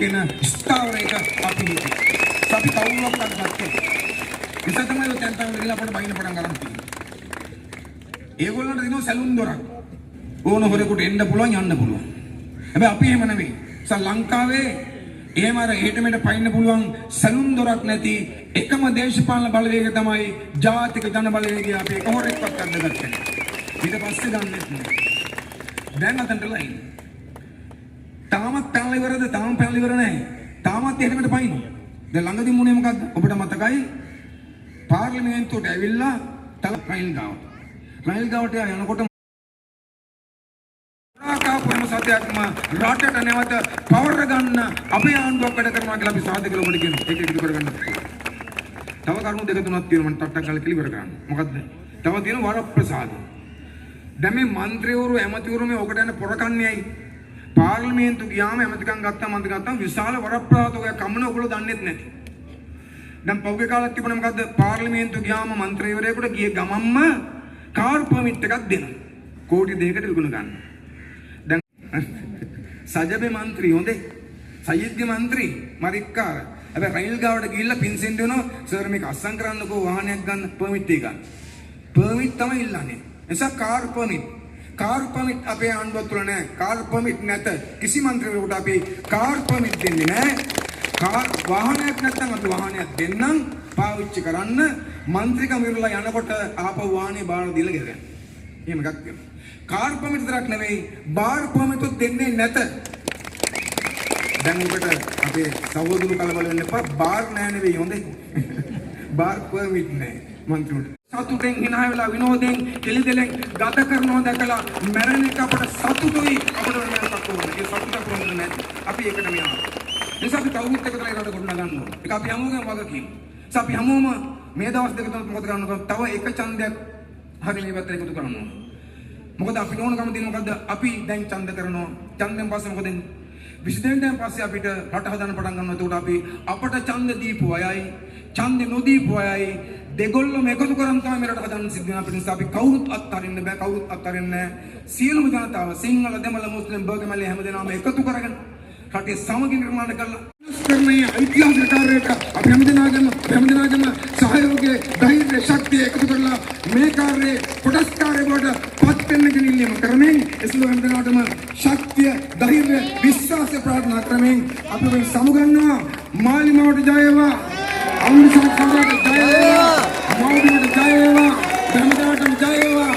කියන ස්ථාවරයක අපි හිටියේ. අපි කවුරුවක්වත් නැත්තේ. ඒක තමයි ඔය තැන් තැන් වල අපිට බයින්න පටන් ගන්න තියෙන්නේ. ඒගොල්ලන්ට දිනෝ සැලුන් දොරක්. ඕන හොරෙකුට එන්න පුළුවන් යන්න පුළුවන්. හැබැයි අපි එහෙම නෙවෙයි. ලංකාවේ එහෙම අර එහෙට මෙහෙට පයින්න පුළුවන් සැලුන් දොරක් නැති එකම දේශපාලන බලවේගය තමයි ජාතික ජන බලවේගය. අපි එක හොරෙක්වත් අද්ද ගත්තේ. ඊට පස්සේ ගන්නෙත් නෑ. දැන් අතන්ටලා ඉන්නේ. තාමත් පැනලා ඉවරද? තාම පැනලා ඉවර නැහැ. තාමත් එහෙට මෙහෙට පයින්න. දැන් ළඟදී මුනේ මොකද්ද? ඔබට මතකයි පාර්ලිමේන්තුවට ඇවිල්ලා තල රයිල් ගාව. රයිල් ගාවට යනකොට සත්‍යක්ම රටට නැවත පවර ගන්න අපේ ආණ්ඩුවක් වැඩ කරනවා කියලා අපි සාධක ලොබට කියනවා. ඒක ඉදිරි කරගන්න. තව කරුණු දෙක තුනක් තියෙනවා මම ටට්ටක් ගාලා කිලිවර කරන්න. මොකද්ද? තව තියෙනවා වරප්‍රසාද. දැන් මේ മന്ത്രിවරු ඇමතිවරු මේ ඔකට යන පොරකන්නේයි. පාර්ලිමේන්තු ගියාම ඇමතිකම් ගත්තා මන්ත්‍රී ගත්තාම විශාල වරප්‍රසාදයක් කම්මන ඔයගොල්ලෝ දන්නේත් නැති. දැන් පෞගේ කාලයක් තිබුණා මොකද්ද? පාර්ලිමේන්තු ගියාම മന്ത്രിවරයෙකුට ගිය ගමම්ම කාර් පර්මිට් එකක් දෙනවා. කෝටි 2කට විකුණ ගන්න. සජබේ മന്ത്രി හොඳේ සයිද්ගේ മന്ത്രി මරික්කාර හැබැයි රයිල් ගාවට ගිහිල්ලා පින්සෙන් දෙනවා සර් මේක අස්සම් කරන්නකෝ වාහනයක් ගන්න පර්මිට් එක ගන්න පර්මිට් තමයි ඉල්ලන්නේ එසා කාර් පර්මිට් අපේ ආණ්ඩුව තුල නැහැ කාර් පර්මිට් නැත කිසි മന്ത്രിවරයෙකුට අපි කාර් පර්මිට් දෙන්නේ නැහැ කාර් වාහනයක් නැත්නම් අපි වාහනයක් දෙන්නම් පාවිච්චි කරන්න മന്ത്രിකම ඉවරලා යනකොට ආපහු වාහනේ බාර දීලා ගෙදර යන්න එහෙම එකක් තියෙනවා කාර් පර්මිට් විතරක් නෙවෙයි බාර් පර්මිට් දෙන්නේ නැත. දැන් උකට අපේ සහෝදරු කලබල වෙන්න එපා බාර් නෑ නෙවෙයි හොඳේ. බාර් පර්මිට් නෑ මන්ත්‍රීවරු. සතුටෙන් hina වෙලා විනෝදෙන් කෙලිදෙලෙන් ගත කරනවා දැකලා මැරෙන එක අපට සතුටුයි අපිට වෙනසක් ඕනේ. ඒ සතුට ප්‍රොබ්ලම් නෑ. අපි ඒකට මෙහා. නිසා අපි කවුරුත් එකතු කරලා රට ගොඩනගා ගන්න ඕනේ. ඒක අපි හැමෝගෙම වගකීම. නිසා අපි හැමෝම මේ දවස් දෙක තුනක් මොකද කරන්නේ? තව එක ඡන්දයක් හරි මේ පැත්තට එකතු කරන්න ඕනේ. මොකද අපි ඕනකම තියෙන මොකද්ද අපි දැන් ඡන්ද කරනවා ඡන්දෙන් පස්සේ මොකද වෙන්නේ 22 වෙනිදාන් පස්සේ අපිට රට හදන්න පටන් ගන්නවා එතකොට අපි අපට ඡන්ද දීපු අයයි ඡන්ද නොදීපු අයයි දෙගොල්ලම එකතු කරන් තමයි මේ රට හදන්න සිද්ධ වෙන අපිට නිසා අපි කවුරුත් අත්හරින්න බෑ කවුරුත් අත්හරින්නේ නැහැ සියලුම ජනතාව සිංහල දෙමළ මුස්ලිම් බර්ගමැලි හැමදෙනාම එකතු කරගෙන රටේ සමගි නිර්මාණය කරලා කරන්නේ ඓතිහාසික කාර්යයක් අපි හැමදෙනාගේම සහයෝගයේ ධෛර්ය ශක්තිය එකතු කරලා මේ කාර්යයේ කොටස්කාරයෙකුට පත් වෙන්න ගෙනිල්ලීම කරමින් එසලු හැමදෙනාටම ශක්තිය ධෛර්ය විශ්වාසය ප්‍රාර්ථනා කරමින් අපි මේ සමුගන්නවා මාලිමාවට ජය වේවා අනුසාර සම්රාට ජය වේවා මෞබිමට ජය වේවා හැමදෙනාටම ජය වේවා